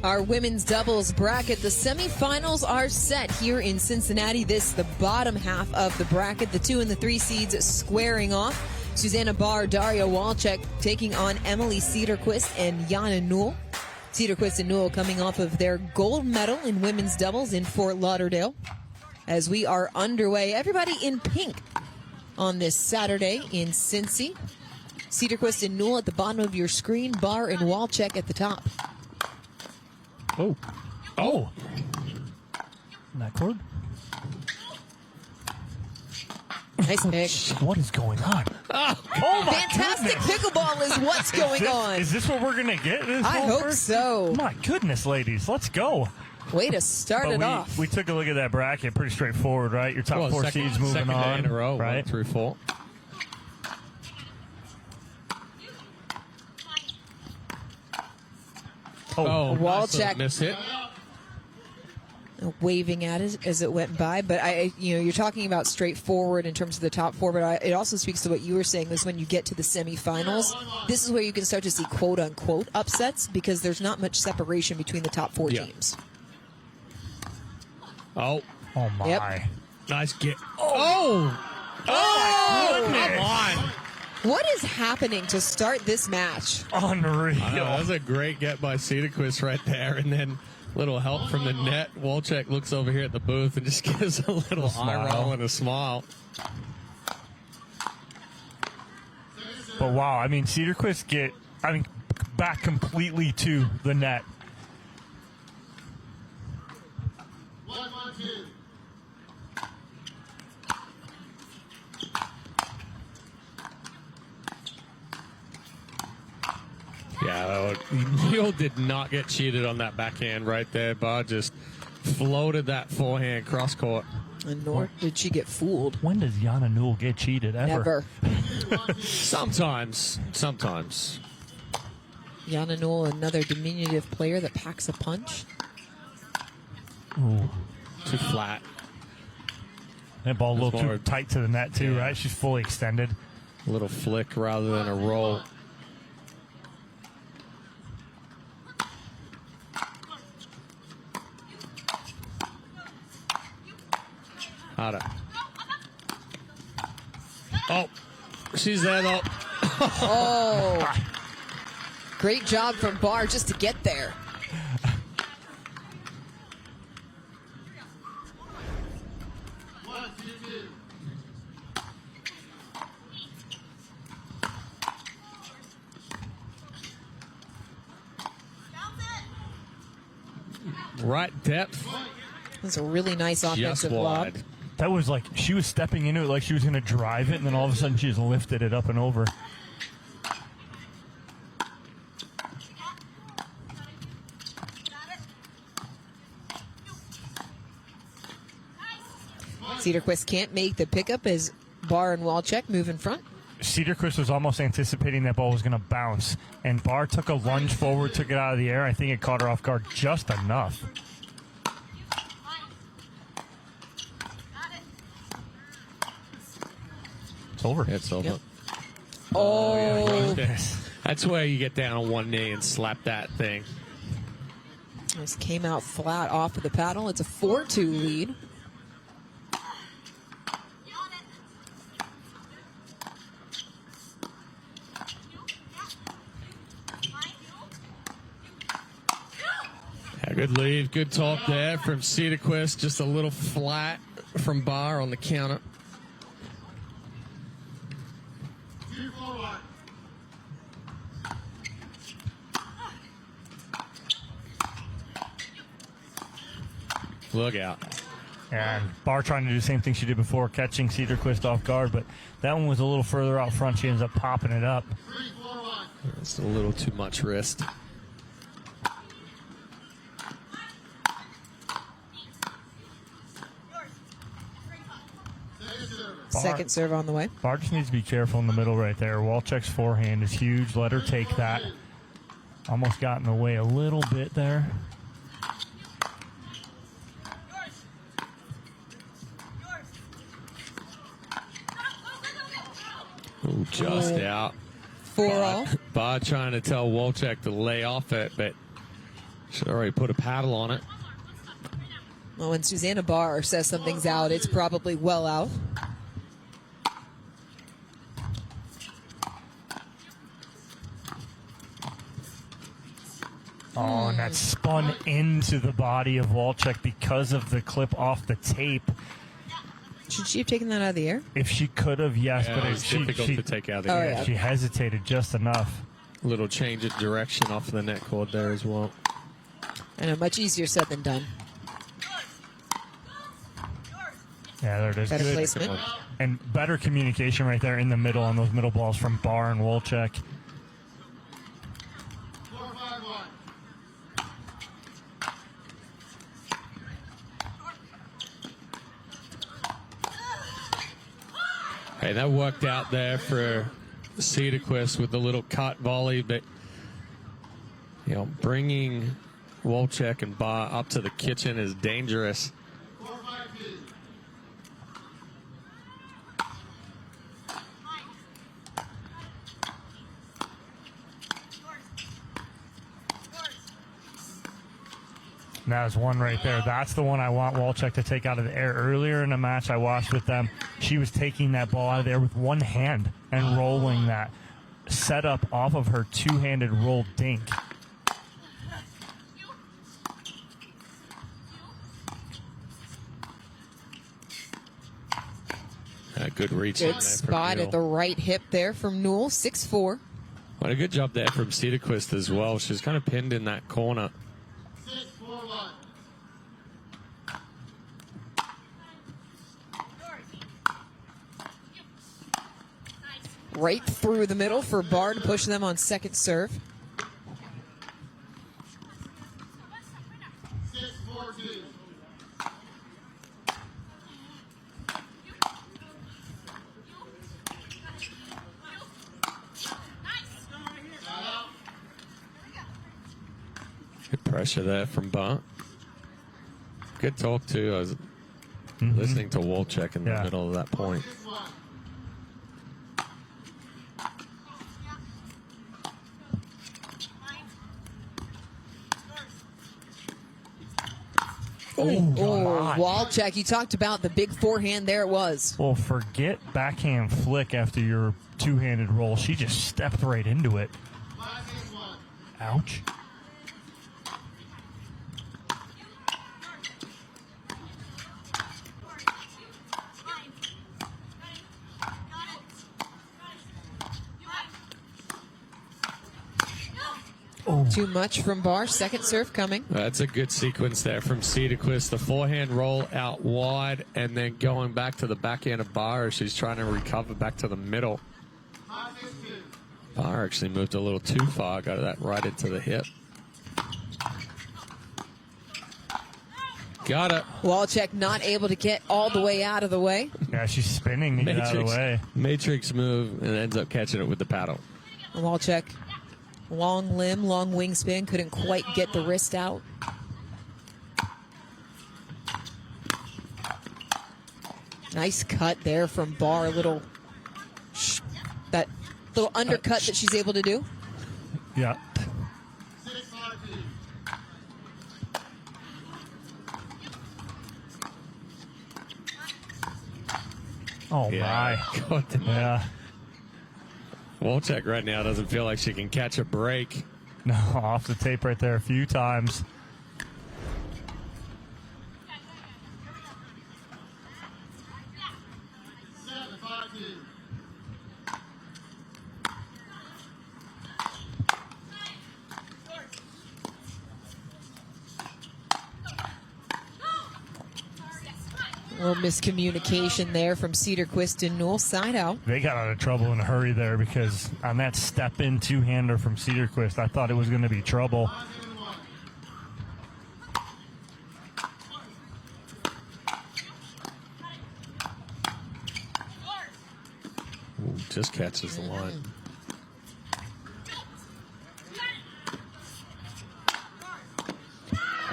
Our women's doubles bracket, the semifinals are set here in Cincinnati. This the bottom half of the bracket. The 2 and the 3 seeds squaring off. Susannah Barr, Daria Walczak taking on Emily Cederquist and Yana Newell. Cederquist and Newell coming off of their gold medal in women's doubles in Fort Lauderdale. As we are underway, everybody in pink on this Saturday in Cincy. Cederquist and Newell at the bottom of your screen, Barr and Walczak at the top. Oh. Oh. That cord? Nice pick. What is going on? Oh my Fantastic goodness. Pickleball is what's going on. Is this what we're going to get? I hope so. My goodness, ladies. Let's go. Way to start it off. We took a look at that bracket. Pretty straightforward, right? Your top four seeds moving on. Second day in a row, right? 1 through 4. Oh, Walczak miss hit. Waving at it as it went by, but you're talking about straightforward in terms of the top four, but it also speaks to what you were saying is when you get to the semifinals, this is where you can start to see quote unquote upsets because there's not much separation between the top four teams. Oh my! Yep. Nice get. Oh, come on! What is happening to start this match? Unreal. That was a great get by Cederquist right there, and then little help from the net. Walczak looks over here at the booth and just gives a little eye roll and a smile. But wow, I mean, Cederquist back completely to the net. Yeah, Newell did not get cheated on that backhand right there. Barr just floated that forehand cross court. And nor did she get fooled. When does Yana Newell get cheated? Ever? Never. Sometimes. Yana Newell, another diminutive player that packs a punch. Ooh. Too flat. That ball a little too tight to the net, too, right? She's fully extended. A little flick rather than a roll. Oh, she's there though. Oh, great job from Barr just to get there. Right depth. That's a really nice offensive lob. That was like she was stepping into it like she was going to drive it, and then all of a sudden she just lifted it up and over. Cederquist can't make the pickup as Barr and Walczak move in front. Cederquist was almost anticipating that ball was going to bounce, and Barr took a lunge forward, took it out of the air. I think it caught her off guard just enough. It's over. It's over. Yep. Oh, yeah. That's where you get down on one knee and slap that thing. This came out flat off of the paddle. It's a 4-2 lead. Yeah, good lead. Good talk there from Cederquist. Just a little flat from Barr on the counter. Look out. And Barr trying to do the same thing she did before, catching Cederquist off guard, but that one was a little further out front. She ends up popping it up. It's a little too much wrist. Second serve on the way. Barr just needs to be careful in the middle right there. Walczak's forehand is huge. Let her take that. Almost got in the way a little bit there. Ooh, just out. 4-all. Barr trying to tell Walczak to lay off it, but Should already put a paddle on it. Well, when Susannah Barr says something's out, it's probably well out. Oh, and that spun into the body of Walczak because of the clip off the tape. Should she have taken that out of the air? If she could have, yes, Yeah, but it's difficult to take out of the Oh, air. yeah. she hesitated just enough. A little change of direction off the net cord there as well. I know, much easier said than done. Yeah, there it is. Better Good. placement. And better communication right there in the middle on those middle balls from Barr and Walczak. Hey, that worked out there for Cederquist with the little cut volley, but bringing Walczak and Barr up to the kitchen is dangerous. That was one right there. That's the one I want Walczak to take out of the air. Earlier in a match I watched with them, she was taking that ball out of there with one hand and rolling that set up off of her two-handed roll dink. Good reach. Good spot at the right hip there from Newell, 6'4". What a good job there from Cederquist as well. She was kind of pinned in that corner. Right through the middle for Barr to push them on second serve. Good pressure there from Barr. Good talk, too. I was listening to Walczak in the middle of that point. Oh, Walczak, you talked about the big forehand. There it was. Well, forget backhand flick after your two-handed roll. She just stepped right into it. Ouch. Too much from Barr. Second serve coming. That's a good sequence there from Cederquist. The forehand roll out wide and then going back to the backhand of Barr. She's trying to recover back to the middle. Barr actually moved a little too far. Got that right into the hip. Got it. Walczak not able to get all the way out of the way. Yeah, she's spinning to get out of the way. Matrix move and ends up catching it with the paddle. Walczak, long limb, long wingspan, couldn't quite get the wrist out. Nice cut there from Barr. That little undercut that she's able to do. Yeah. Oh, my. God, Yeah. Walczak right now doesn't feel like she can catch a break. No, off the tape right there a few times. A little miscommunication there from Cederquist and Newell. Side out. They got out of trouble in a hurry there because on that step-in two-hander from Cederquist, I thought it was going to be trouble. Ooh, just catches the line.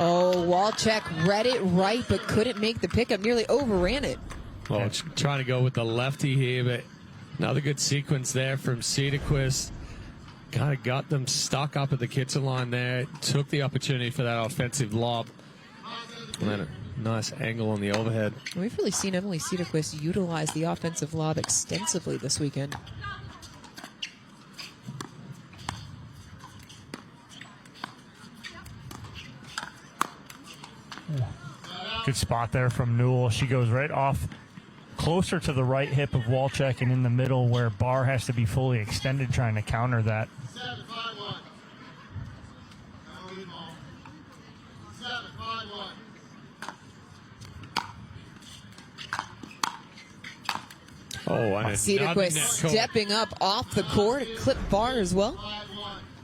Oh, Walczak read it right, but couldn't make the pickup. Nearly overran it. Well, trying to go with the lefty here, but another good sequence there from Cederquist. kind of got them stuck up at the kitchen line there. Took the opportunity for that offensive lob. And then a nice angle on the overhead. We've really seen Emily Cederquist utilize the offensive lob extensively this weekend. Good spot there from Newell. She goes right off closer to the right hip of Walczak and in the middle where Barr has to be fully extended trying to counter that. Cederquist stepping up off the court, clip Barr as well.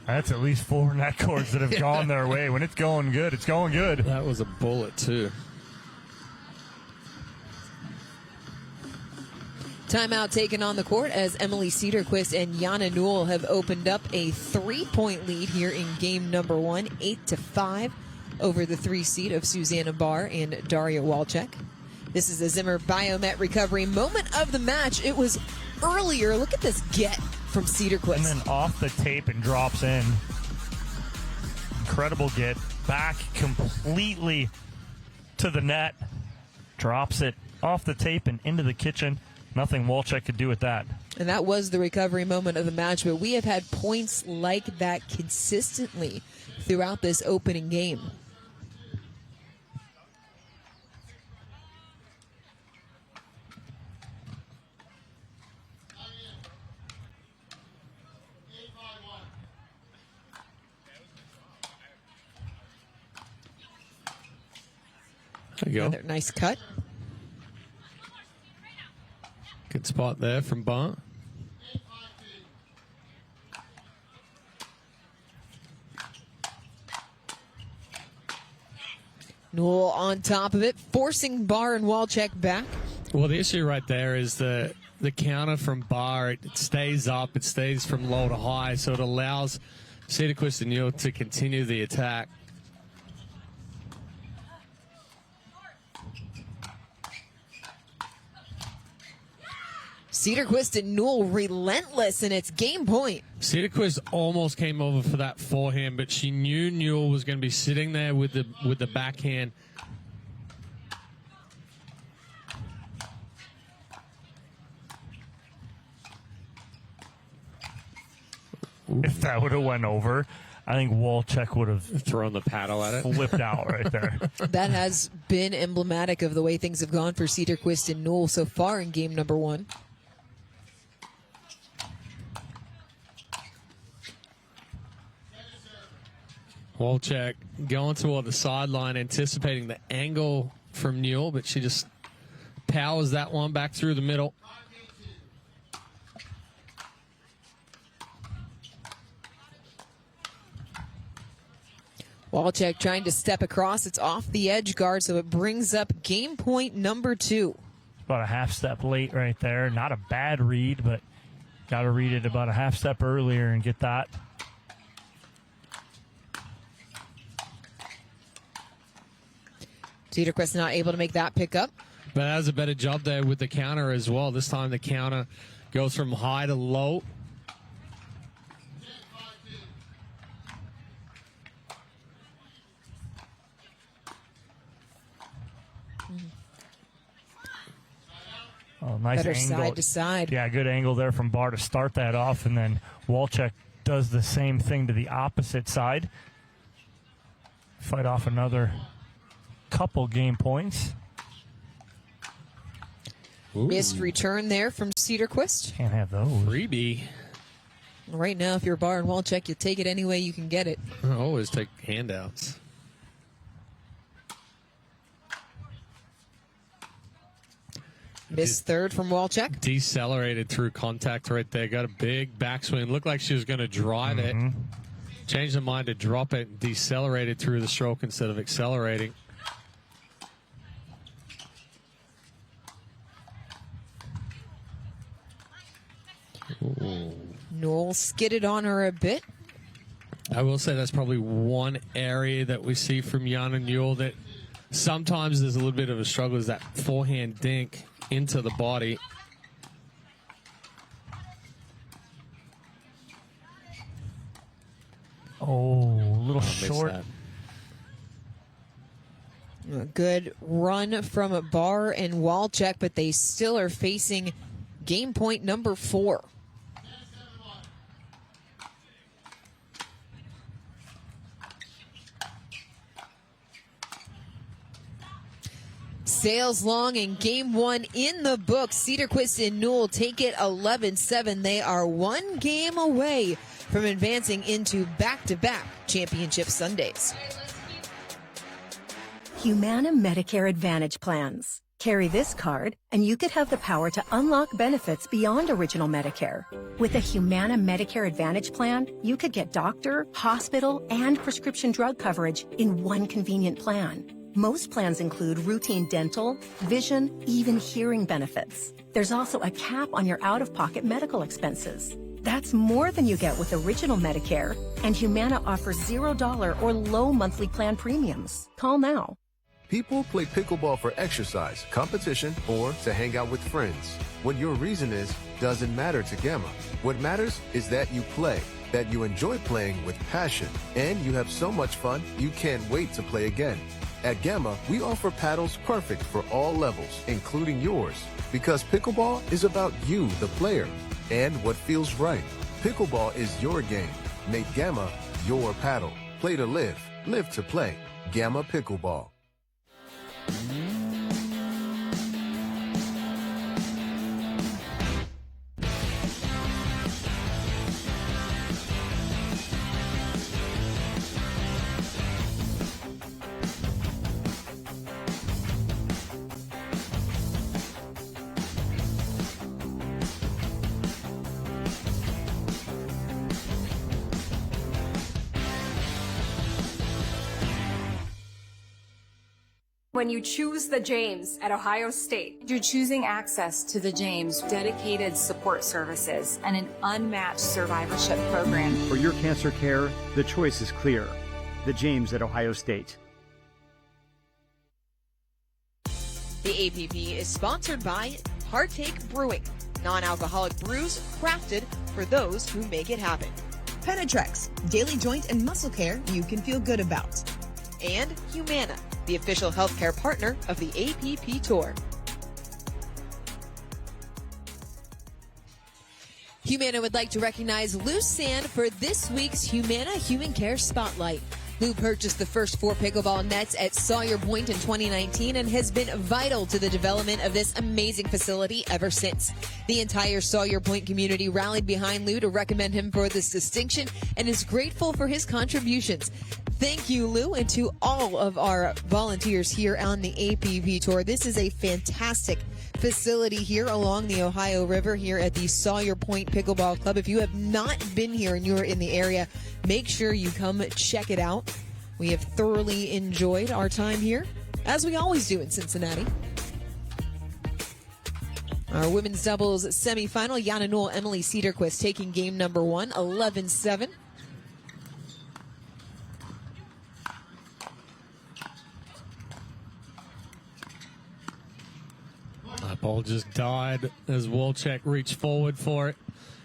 That's at least 4 net cords that have gone their way. When it's going good, it's going good. That was a bullet, too. Timeout taken on the court as Emily Cederquist and Yana Newell have opened up a 3-point lead here in game number 1, 8-5 over the 3 seed of Susannah Barr and Daria Walczak. This is a Zimmer Biomet recovery moment of the match. It was earlier. Look at this get from Cederquist. And then off the tape and drops in. Incredible get. Back completely to the net. Drops it off the tape and into the kitchen. Nothing Walczak could do with that. And that was the recovery moment of the match. But we have had points like that consistently throughout this opening game. There you go. Another nice cut. Good spot there from Barr. Newell on top of it, forcing Barr and Walczak back. Well, the issue right there is the counter from Barr. It stays up. It stays from low to high, so it allows Cederquist and Newell to continue the attack. Cederquist and Newell relentless, and it's game point. Cederquist almost came over for that forehand, but she knew Newell was going to be sitting there with the backhand. If that would have went over, I think Walczak would have thrown the paddle at it. Flipped out right there. That has been emblematic of the way things have gone for Cederquist and Newell so far in game number 1. Walczak going toward the sideline, anticipating the angle from Newell, but she just powers that one back through the middle. Walczak trying to step across. It's off the edge guard, so it brings up game point number 2. About a half step late right there. Not a bad read, but got to read it about a half step earlier and get that. Cederquist not able to make that pick up. But that was a better job there with the counter as well. This time the counter goes from high to low. Oh, nice better angle. Side to side. Yeah, good angle there from Barr to start that off, and then Walczak does the same thing to the opposite side. Fight off another couple game points. Ooh. Missed return there from Cederquist. Can't have those. Freebie. Right now, if you're Barr and Walczak, you take it any way you can get it. I always take handouts. Missed third from Walczak. Decelerated through contact right there. Got a big backswing. Looked like she was going to drive it. Changed her mind to drop it. Decelerated through the stroke instead of accelerating. Ooh. Newell skidded on her a bit. I will say that's probably one area that we see from Yana Newell that sometimes there's a little bit of a struggle, is that forehand dink into the body. Oh, a little short. A good run from Barr and Walczak, but they still are facing game point number 4. Sails long in game 1 in the books. Cederquist and Newell take it 11-7. They are 1 game away from advancing into back-to-back championship Sundays. Humana Medicare Advantage plans. Carry this card, and you could have the power to unlock benefits beyond original Medicare. With a Humana Medicare Advantage plan, you could get doctor, hospital, and prescription drug coverage in one convenient plan. Most plans include routine dental, vision, even hearing benefits. There's also a cap on your out-of-pocket medical expenses. That's more than you get with original Medicare, and Humana offers $0 or low monthly plan premiums. Call now. People play pickleball for exercise, competition, or to hang out with friends. What your reason is doesn't matter to Gamma. What matters is that you play, that you enjoy playing with passion, and you have so much fun you can't wait to play again. At Gamma, we offer paddles perfect for all levels, including yours, because pickleball is about you, the player, and what feels right. Pickleball is your game. Make Gamma your paddle. Play to live, live to play. Gamma Pickleball. When you choose the James at Ohio State, you're choosing access to the James, dedicated support services, and an unmatched survivorship program. For your cancer care, the choice is clear. The James at Ohio State. The APP is sponsored by Partake Brewing, non-alcoholic brews crafted for those who make it happen. Penetrex, daily joint and muscle care you can feel good about. And Humana, the official healthcare partner of the APP Tour. Humana would like to recognize Lou Sand for this week's Humana Human Care Spotlight. Lou purchased the first 4 pickleball nets at Sawyer Point in 2019 and has been vital to the development of this amazing facility ever since. The entire Sawyer Point community rallied behind Lou to recommend him for this distinction and is grateful for his contributions. Thank you, Lou, and to all of our volunteers here on the APP Tour. This is a fantastic facility here along the Ohio River here at the Sawyer Point Pickleball Club. If you have not been here and you're in the area, make sure you come check it out. We have thoroughly enjoyed our time here, as we always do in Cincinnati. Our women's doubles semifinal, Yana, Newell, Emily Cederquist taking game number 1, 11-7. That ball just died as Walczak reached forward for it.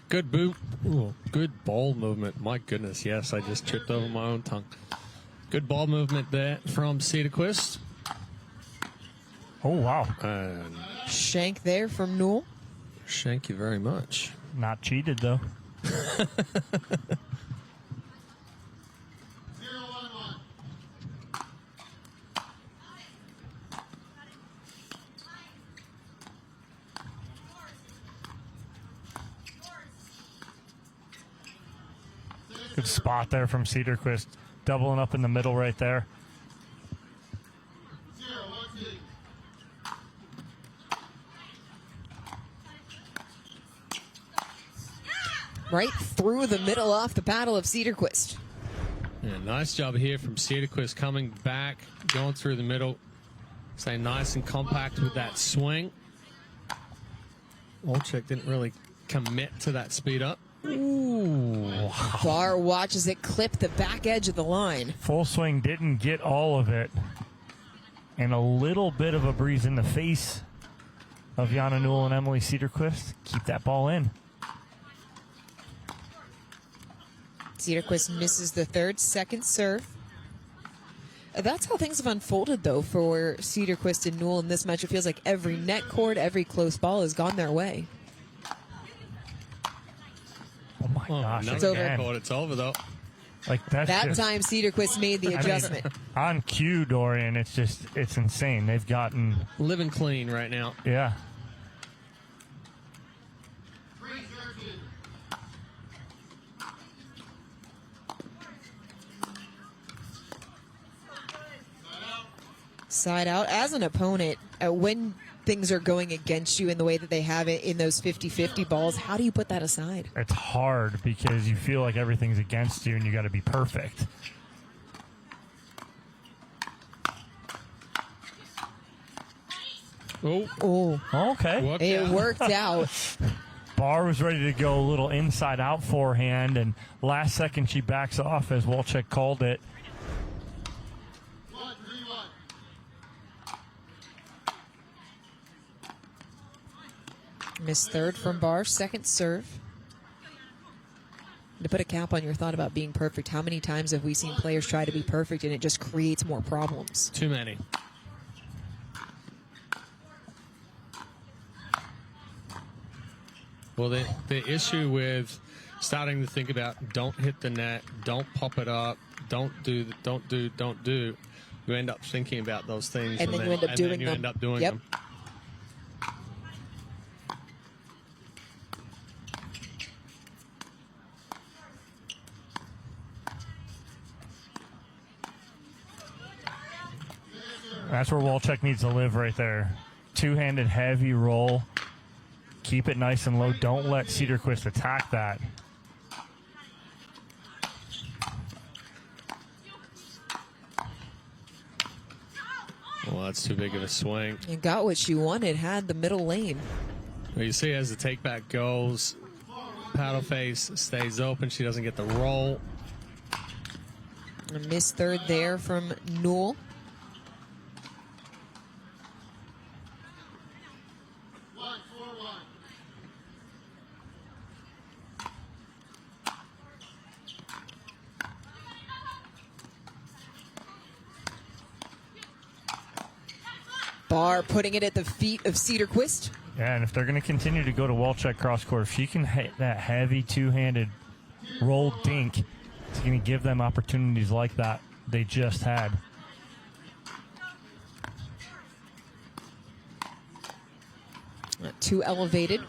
Good boot. Ooh, good ball movement. My goodness, yes, I just tripped over my own tongue. Good ball movement there from Cederquist. Oh, wow. And Shank there from Newell. thank you very much. Not cheated, though. Good spot there from Cederquist, doubling up in the middle right there. Right through the middle off the paddle of Cederquist. Yeah, nice job here from Cederquist coming back, going through the middle, staying nice and compact with that swing. Walczak didn't really commit to that speed up. Ooh. Barr watches it clip the back edge of the line. Full swing didn't get all of it. And a little bit of a breeze in the face of Yana Newell and Emily Cederquist. Keep that ball in. Cederquist misses the third, second serve. That's how things have unfolded, though, for Cederquist and Newell in this match. It feels like every net cord, every close ball has gone their way. Oh, my gosh. It's over. It's over, though. Like that time, Cederquist made the adjustment. On cue, Dorian, it's insane. They've gotten... living clean right now. Yeah. Side out. As an opponent, when things are going against you in the way that they have it in those 50-50 balls, how do you put that aside? It's hard because you feel like everything's against you and you got to be perfect. Oh. Okay. It worked out. Barr was ready to go a little inside-out forehand, and last second she backs off as Walczak called it. Missed third from Barr, second serve. To put a cap on your thought about being perfect, how many times have we seen players try to be perfect and it just creates more problems? Too many. Well, the issue with starting to think about don't hit the net, don't pop it up, don't do, you end up thinking about those things. And then you end up doing them. End up doing Yep. them. That's where Walczak needs to live right there. Two-handed heavy roll. Keep it nice and low. Don't let Cederquist attack that. Well, that's too big of a swing. You got what you wanted, had the middle lane. Well, you see as the take back goes, paddle face stays open. She doesn't get the roll. A missed third there from Newell. Barr putting it at the feet of Cederquist. Yeah, and if they're going to continue to go to Walczak cross court, if she can hit that heavy two-handed roll dink, it's going to give them opportunities like that they just had. Too elevated.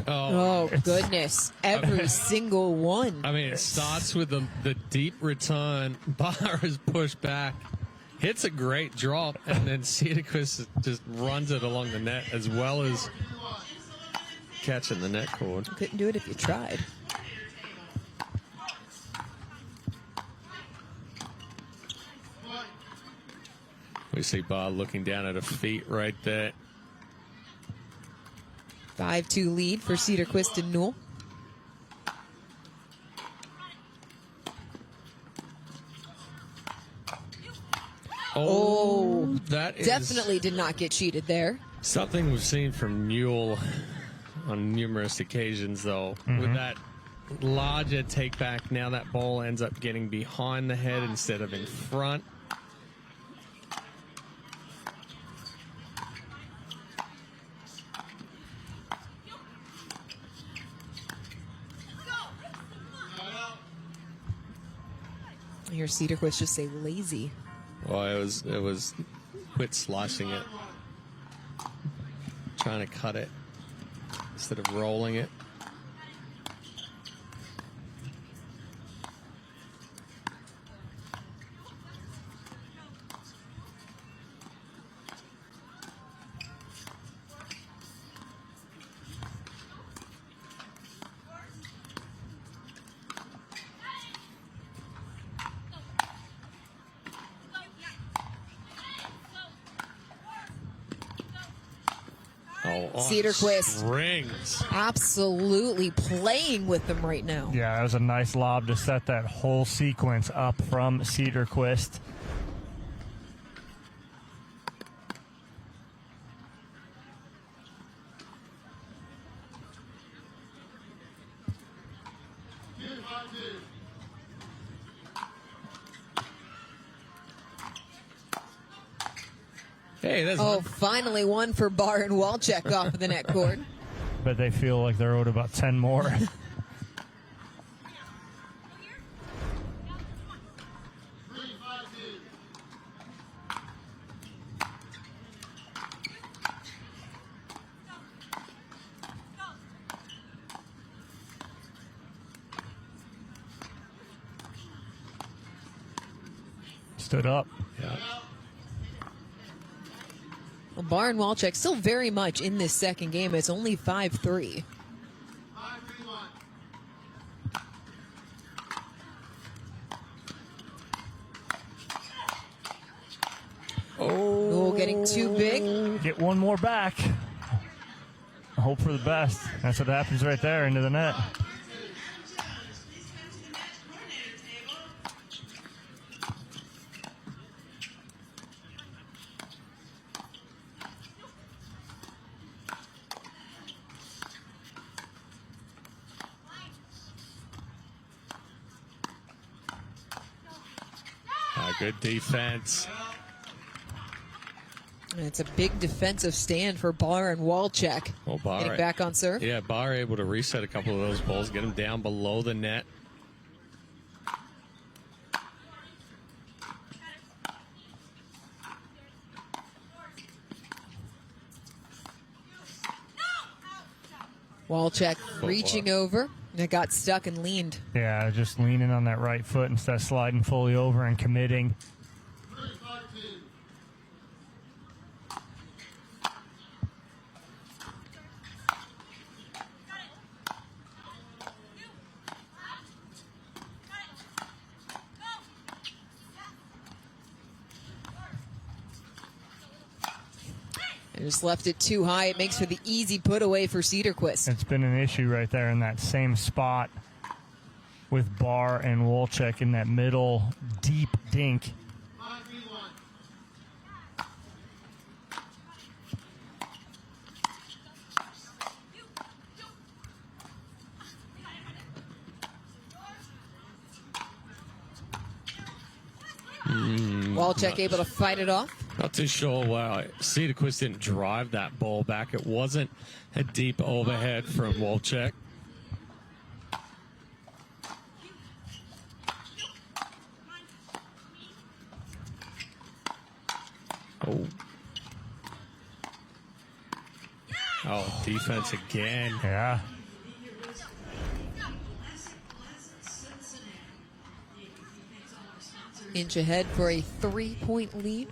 Oh, goodness. Every single one. I mean, it starts with the deep return. Barr is pushed back. Hits a great drop, and then Cederquist just runs it along the net as well as catching the net cord. Couldn't do it if you tried. We see Barr looking down at her feet right there. 5-2 lead for Cederquist and Newell. Oh, that is definitely did not get cheated there. Something we've seen from Newell on numerous occasions, though. With that larger take back, now that ball ends up getting behind the head instead of in front. I hear Cederquist just say lazy. Well, it was quit slicing it, trying to cut it instead of rolling it. Cederquist rings. absolutely playing with them right now. Yeah, that was a nice lob to set that whole sequence up from Cederquist. Hey, that's Finally one for Barr and Walczak off of the net cord. But they feel like they're owed about 10 more. Stood up. Yeah. Well, Barr and Walczak still very much in this second game. It's only 5-3. Oh, getting too big. Get one more back. Hope for the best. That's what happens right there, into the net. Good defense. It's a big defensive stand for Barr and Walczak. Well, Barr getting back on serve. Yeah, Barr able to reset a couple of those balls, get them down below the net. Walczak reaching over. And it got stuck and leaned. Yeah, just leaning on that right foot instead of sliding fully over and committing. They just left it too high. It makes for the easy put away for Cederquist. It's been an issue right there in that same spot with Barr and Walczak in that middle deep dink. Walczak able to fight it off. Not too sure why Cederquist didn't drive that ball back. It wasn't a deep overhead from Walczak. Oh, defense again. Yeah. Inch ahead for a 3-point lead.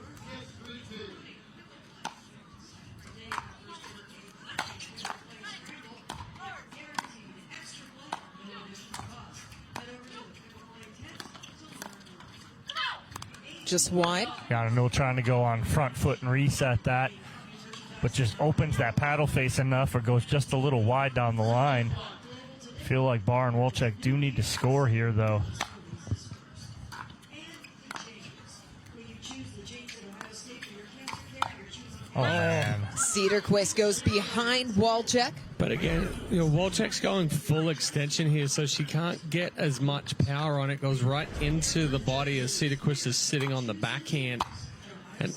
Just wide. Got to know trying to go on front foot and reset that, but just opens that paddle face enough or goes just a little wide down the line. Feel like Barr and Walczak do need to score here, though. Oh, man. Cederquist goes behind Walczak. But again, Walczak's going full extension here, so she can't get as much power on it. Goes right into the body as Cederquist is sitting on the backhand. And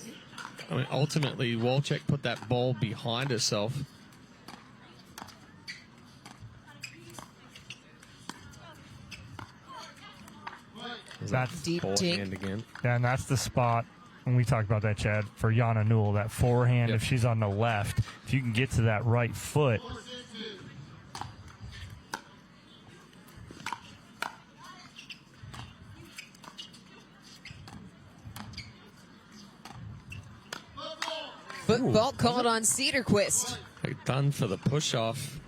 I mean, ultimately, Walczak put that ball behind herself. That's deep dink again. Yeah, and that's the spot. And we talked about that, Chad, for Yana Newell, that forehand, if she's on the left, if you can get to that right foot. Football called on Cederquist. Done for the push-off.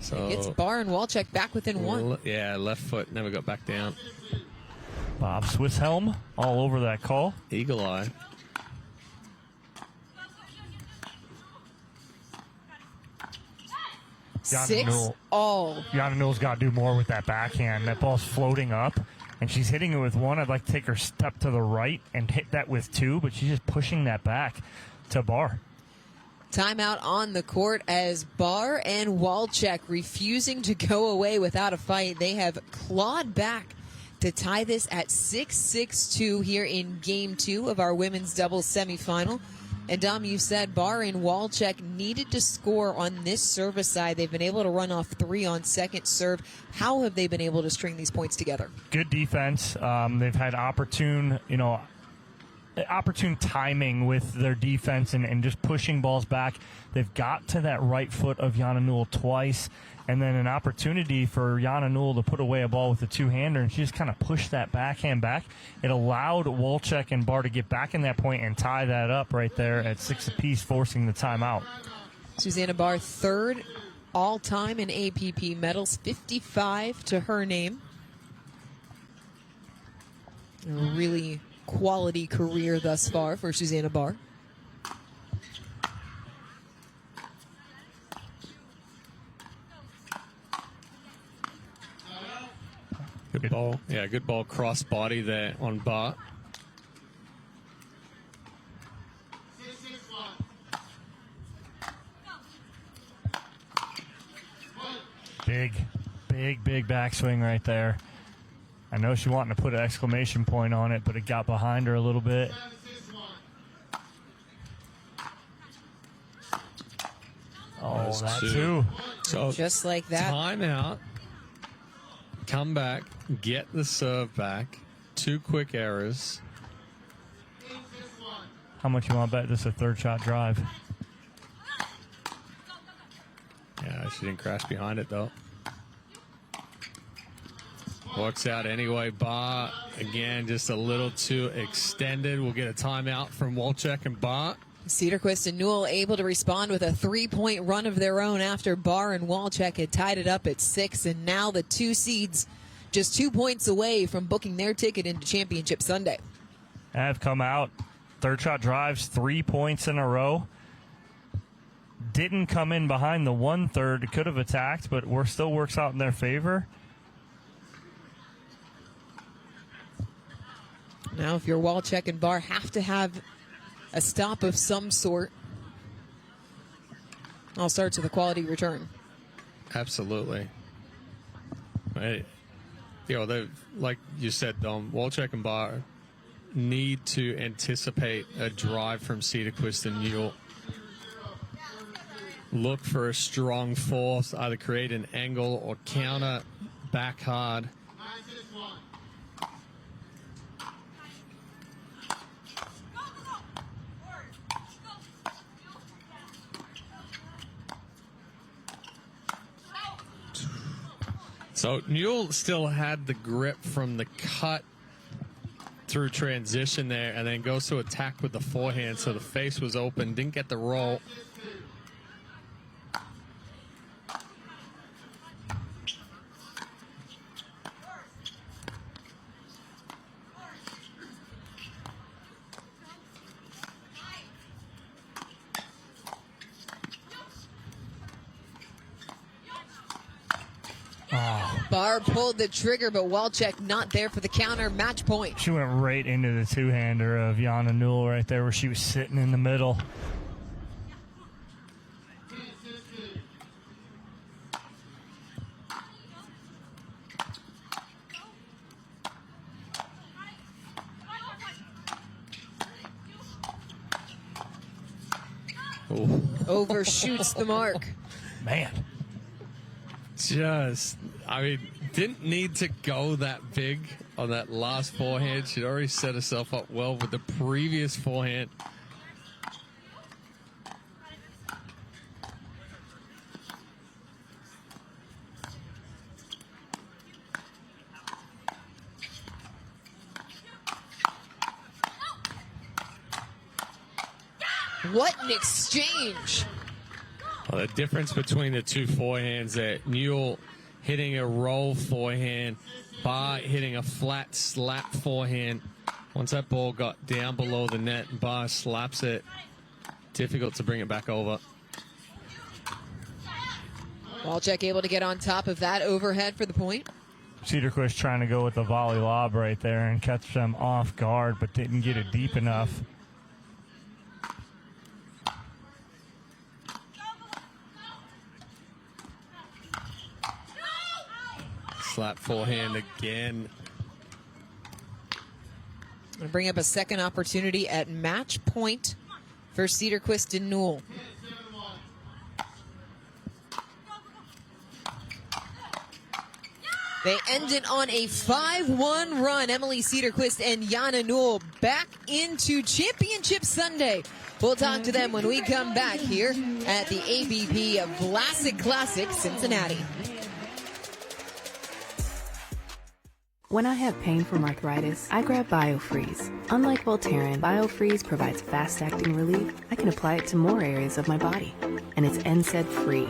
So It's Barr and Walczak back within one. Yeah, left foot, never got back down. Bob Swiss helm all over that call. Eagle eye. 6-all. Yana Newell's got to do more with that backhand. That ball's floating up, and she's hitting it with one. I'd like to take her step to the right and hit that with two, but she's just pushing that back to Barr. Timeout on the court as Barr and Walczak refusing to go away without a fight. They have clawed back to tie this at 6-6-2 here in Game 2 of our women's doubles semifinal. And Dom, you said Barr and Walczak needed to score on this service side. They've been able to run off 3 on second serve. How have they been able to string these points together? Good defense. They've had opportune timing with their defense and just pushing balls back. They've got to that right foot of Yana Newell twice, and then an opportunity for Yana Newell to put away a ball with a two-hander, and she just kind of pushed that backhand back. It allowed Walczak and Barr to get back in that point and tie that up right there at 6 apiece, forcing the timeout. Susannah Barr, third all-time in APP medals, 55 to her name. A really quality career thus far for Susannah Barr. Good ball. Yeah, good ball cross body there on Barr. Big backswing right there. I know she wanted to put an exclamation point on it, but it got behind her a little bit. Oh, that too. So just like that. Timeout. Come back. Get the serve back. 2 quick errors. How much you want to bet this is a third shot drive? Yeah, she didn't crash behind it, though. Works out anyway. Barr, again, just a little too extended. We'll get a timeout from Walczak and Barr. Cederquist and Newell able to respond with a 3-point run of their own after Barr and Walczak had tied it up at 6. And now the 2 seeds just 2 points away from booking their ticket into Championship Sunday. Have come out. Third shot drives, 3 points in a row. Didn't come in behind the 1/3. Could have attacked, but still works out in their favor. Now, if you're Walczak and Barr, have to have a stop of some sort. All starts with a quality return. Absolutely. Right. They've, like you said, Dom, Walczak and Barr need to anticipate a drive from Cederquist and Newell. Look for a strong force, either create an angle or counter back hard. So Newell still had the grip from the cut through transition there, and then goes to attack with the forehand. So the face was open, didn't get the roll. Barr pulled the trigger, but Walczak not there for the counter. Match point. She went right into the two-hander of Yana Newell right there where she was sitting in the middle. Ooh. Overshoots the mark. Man. Didn't need to go that big on that last forehand. She'd already set herself up well with the previous forehand. What an exchange. Well, the difference between the two forehands there, Newell hitting a roll forehand, Barr hitting a flat slap forehand. Once that ball got down below the net, Barr slaps it. Difficult to bring it back over. Walczak able to get on top of that overhead for the point. Cederquist trying to go with the volley lob right there and catch them off guard, but didn't get it deep enough. Slap forehand again. Going to bring up a second opportunity at match point for Cederquist and Newell. They ended on a 5-1 run. Emily Cederquist and Yana Newell back into Championship Sunday. We'll talk to them when we come back here at the APP Vlasic Classic, Cincinnati. When I have pain from arthritis, I grab BioFreeze. Unlike Voltaren, BioFreeze provides fast-acting relief. I can apply it to more areas of my body, and it's NSAID-free.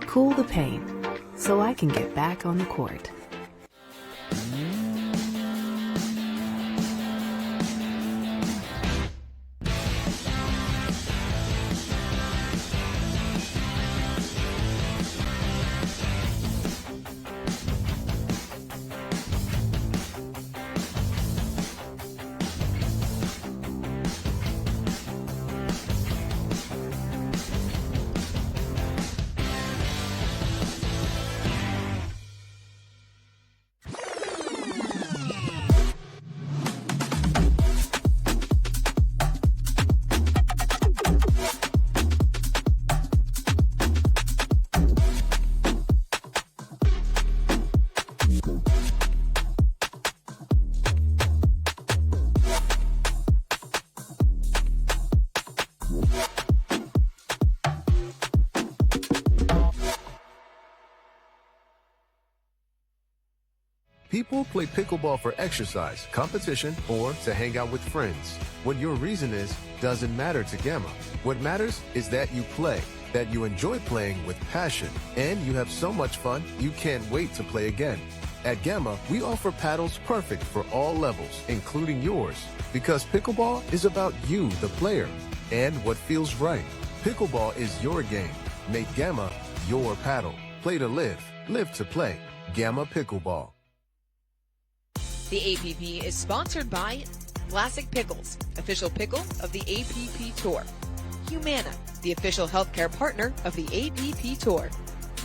Cool the pain, so I can get back on the court. People play pickleball for exercise, competition, or to hang out with friends. What your reason is doesn't matter to Gamma. What matters is that you play, that you enjoy playing with passion, and you have so much fun you can't wait to play again. At Gamma, we offer paddles perfect for all levels, including yours, because pickleball is about you, the player, and what feels right. Pickleball is your game. Make Gamma your paddle. Play to live, live to play. Gamma Pickleball. The APP is sponsored by Vlasic Pickles, official pickle of the APP Tour. Humana, the official healthcare partner of the APP Tour.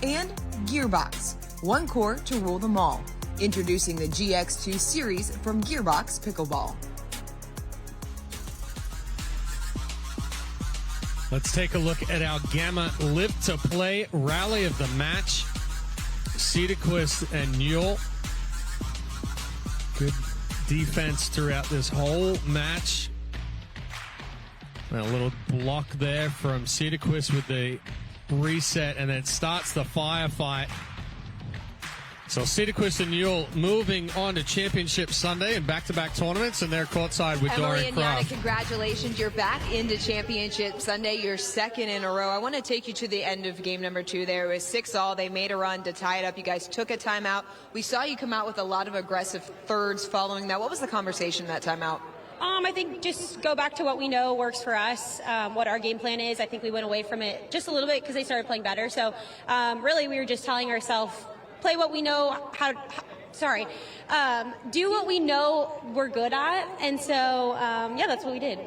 And Gearbox, one core to rule them all. Introducing the GX2 series from Gearbox Pickleball. Let's take a look at our Gamma Live to Play rally of the match. Cederquist and Newell. Good defense throughout this whole match. And a little block there from Cederquist with the reset, and then it starts the firefight. So Cederquist and Newell moving on to Championship Sunday and back-to-back tournaments, and they're courtside with Emily Daria and Croft. Yana, congratulations. You're back into Championship Sunday, your second in a row. I want to take you to the end of game number 2 there. It was 6-all. They made a run to tie it up. You guys took a timeout. We saw you come out with a lot of aggressive thirds following that. What was the conversation that timeout? I think just go back to what we know works for us, what our game plan is. I think we went away from it just a little bit because they started playing better. So really we were just telling ourselves, play what we know, do what we know we're good at. And so, yeah, that's what we did.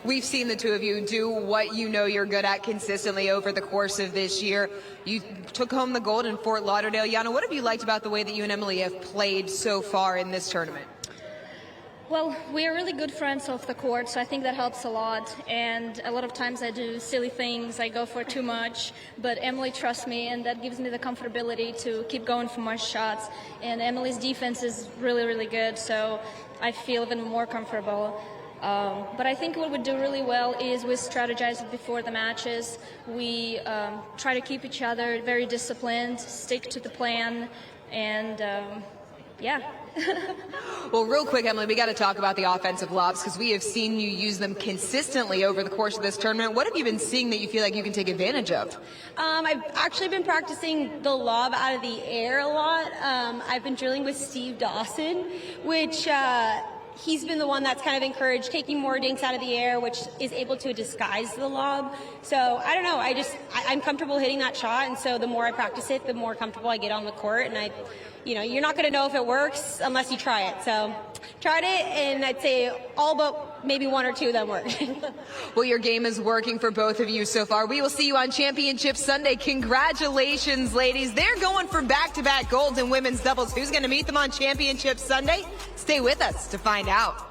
We've seen the two of you do what you know you're good at consistently over the course of this year. You took home the gold in Fort Lauderdale. Yana, what have you liked about the way that you and Emily have played so far in this tournament? Well, we are really good friends off the court, so I think that helps a lot. And a lot of times I do silly things, I go for too much, but Emily trusts me, and that gives me the comfortability to keep going for my shots. And Emily's defense is really, really good, so I feel even more comfortable. But I think what we do really well is we strategize before the matches. We try to keep each other very disciplined, stick to the plan, and yeah. Well, real quick, Emily, we got to talk about the offensive lobs because we have seen you use them consistently over the course of this tournament. What have you been seeing that you feel like you can take advantage of? I've actually been practicing the lob out of the air a lot. I've been drilling with Steve Dawson, which he's been the one that's kind of encouraged taking more dinks out of the air, which is able to disguise the lob. So I don't know. I'm comfortable hitting that shot, and so the more I practice it, the more comfortable I get on the court. And you're not going to know if it works unless you try it. So tried it, and I'd say all but maybe one or two of them worked. Well, your game is working for both of you so far. We will see you on Championship Sunday. Congratulations, ladies. They're going for back-to-back golds in women's doubles. Who's going to meet them on Championship Sunday? Stay with us to find out.